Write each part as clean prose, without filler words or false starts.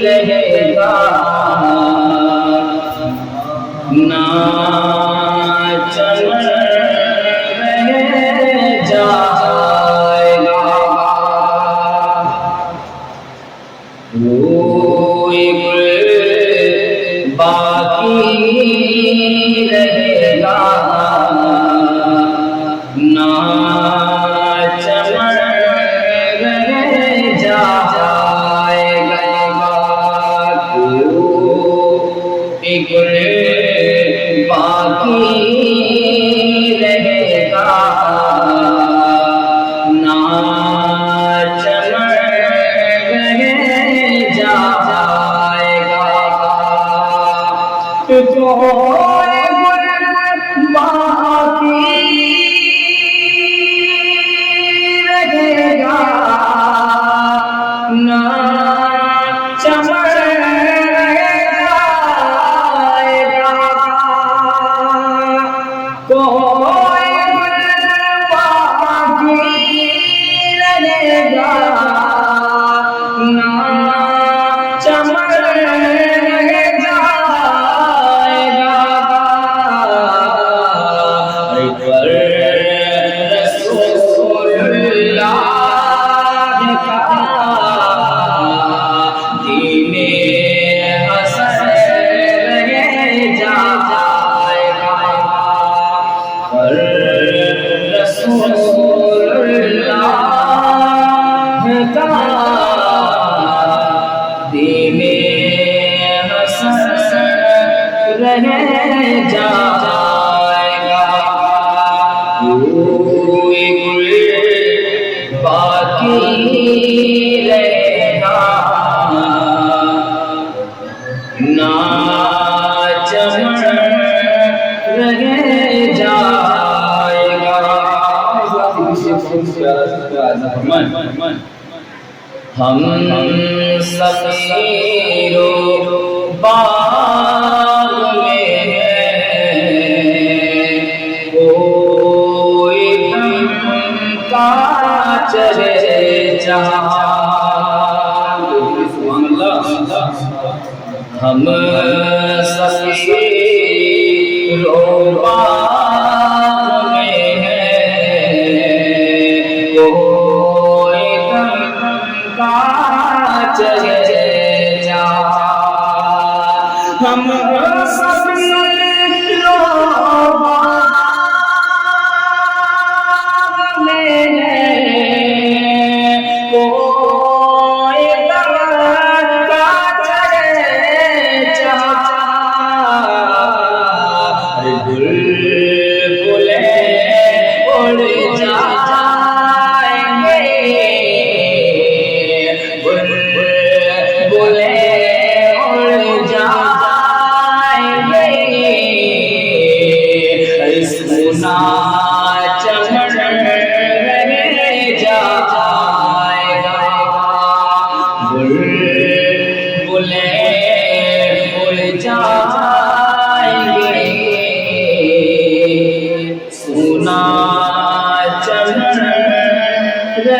رہے گا نہ چمن رہ جائے گا وہ ایک باقی رہے گا نہ چمن رہ جائے گا ایک باقی رہے گا نہ چمن رہ جائے گا رہ جائے گا کوئی باقی رہے گا نہ چمن رہ جائے گا ہم سمیرو باغ میں ہیں کوئی غم کا چلے جہاں ہم سمیرو باغ میں ہیں کوئی غم کا چلے جہاں ہم سب لوگ میں کوئی غم کا چلے جہاں بلبلیں اڑ جائیں گے بلبلیں اڑ جائیں گے سونا چمن رہ جائے گا بلبلیں اڑ جائیں گے سونا چمن رہ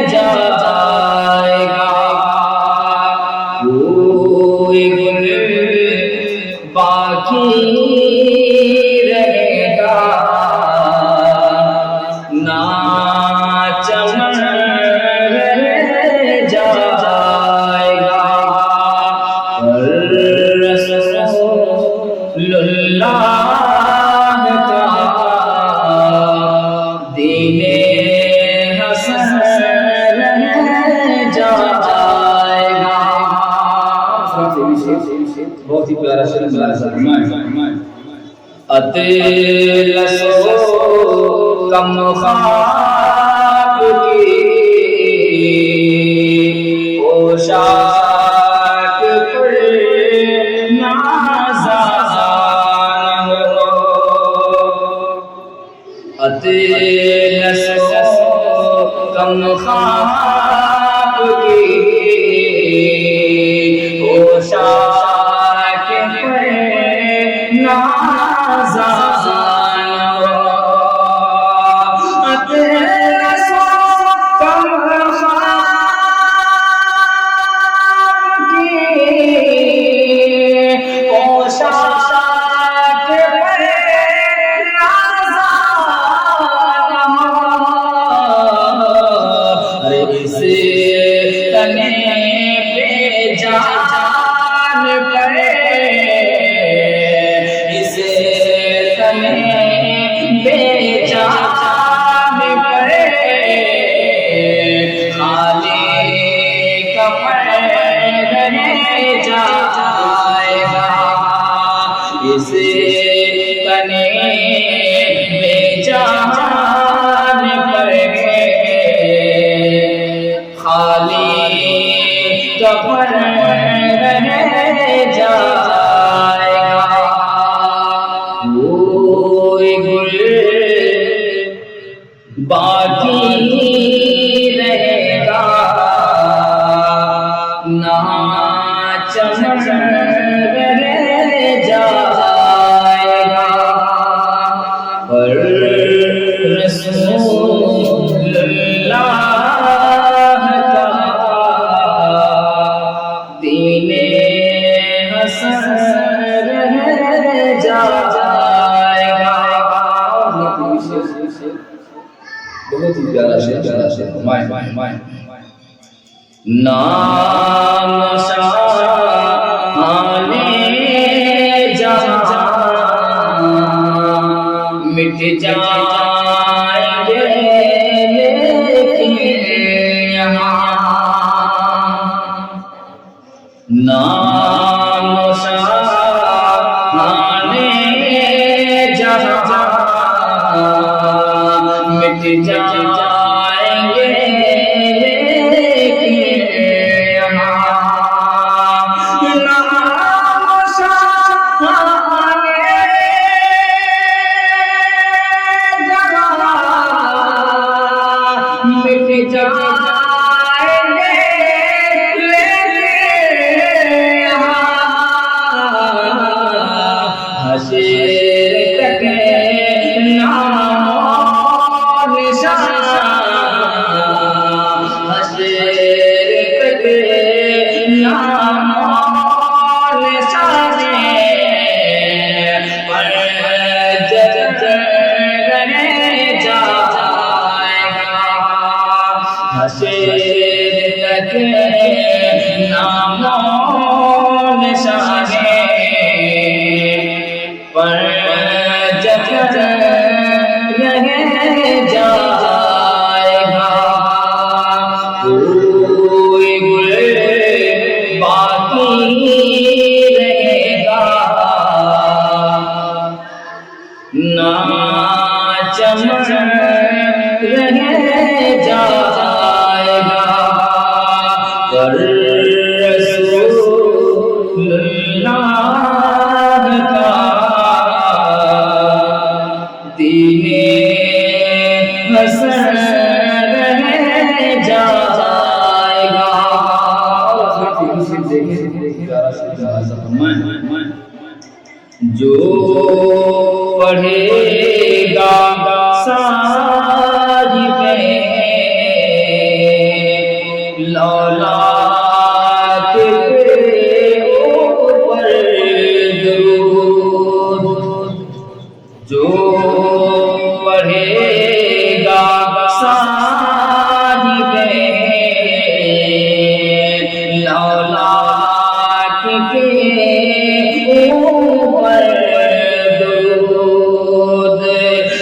جائے گا کوئی باقی رہے گا نہ چمن رہ جائے گا رسول اللہ کا دین حسن رہ جائے گا بہت ہی پیارا شعر اطلسو کم خواب کی پوشاک پر نازان ہو اطلسو کم خواب کی پوشاک پر نازان ہو اطلسو کم خواب تنے پہ جان پڑے، اس تنے پہ جان پڑے، خالی کفن رہ جائے گا، اس تنے پہ جان پڑے، خالی کفن رہ جائے گا، کوئی گل باقی رہے گا، نہ چمن رہ جائے گا، پر رسول اللہ کا دین حسن رہ جائے گا۔ بہت ہی پیارا شعر فرمائیں، نام شاہان جہاں مٹ جائیں گے، لیکن یہاں نام شاہان جہاں مٹ جائیں گے، لیکن یہاں نام شاہان جہاں مٹ جائیں گے، لیکن یہاں حشر تک نام و نشان، حشر تک نام و نشان، پر جب رہ جائے گا، حشر تک نام و نشان، پر جب رہ جائے گا، کوئی گل باقی رہے گا، نہ چمن رہ جائے گا، پر رسول اللہ کا دین حسن رہ جائے گا۔ جو پڑھے گا صاحب لولاک کے اوپر درود، جو پڑھے گا صاحب لولاک کے اوپر درود، جو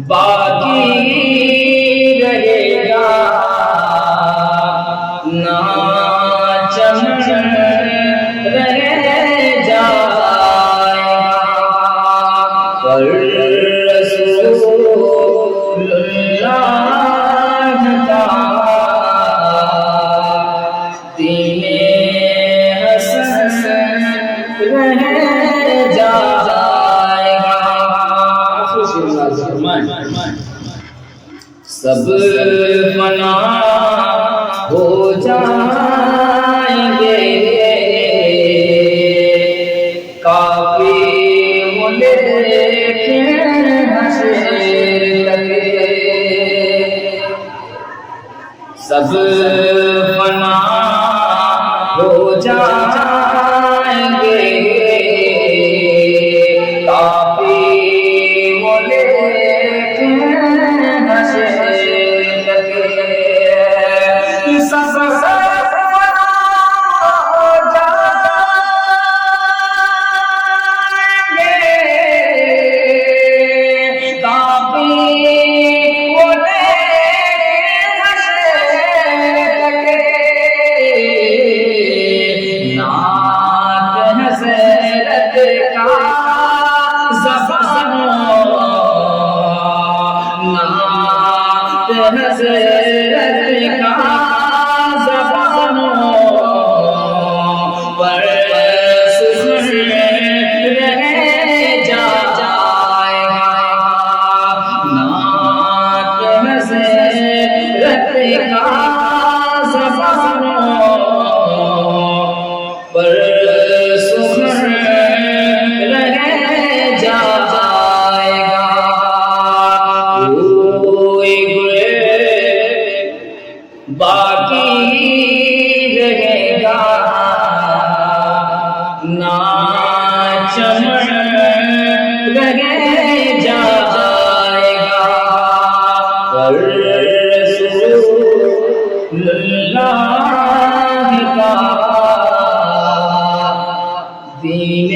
باقی رہے گا نہ رہ جائے گا، سب فنا ہو جائیں گے، کافی لیکن حشر تک سب فنا ہو جائیں گے، کافی لیکن حشر تک سب حضرت کا زبانوں پر سخن رہ جائے گا، نعت حضرت کا زبانوں پر سخن رہ جائے گا، باقی رہے گا نا چمن رہ جائے گا، پر رسول اللہ کا دین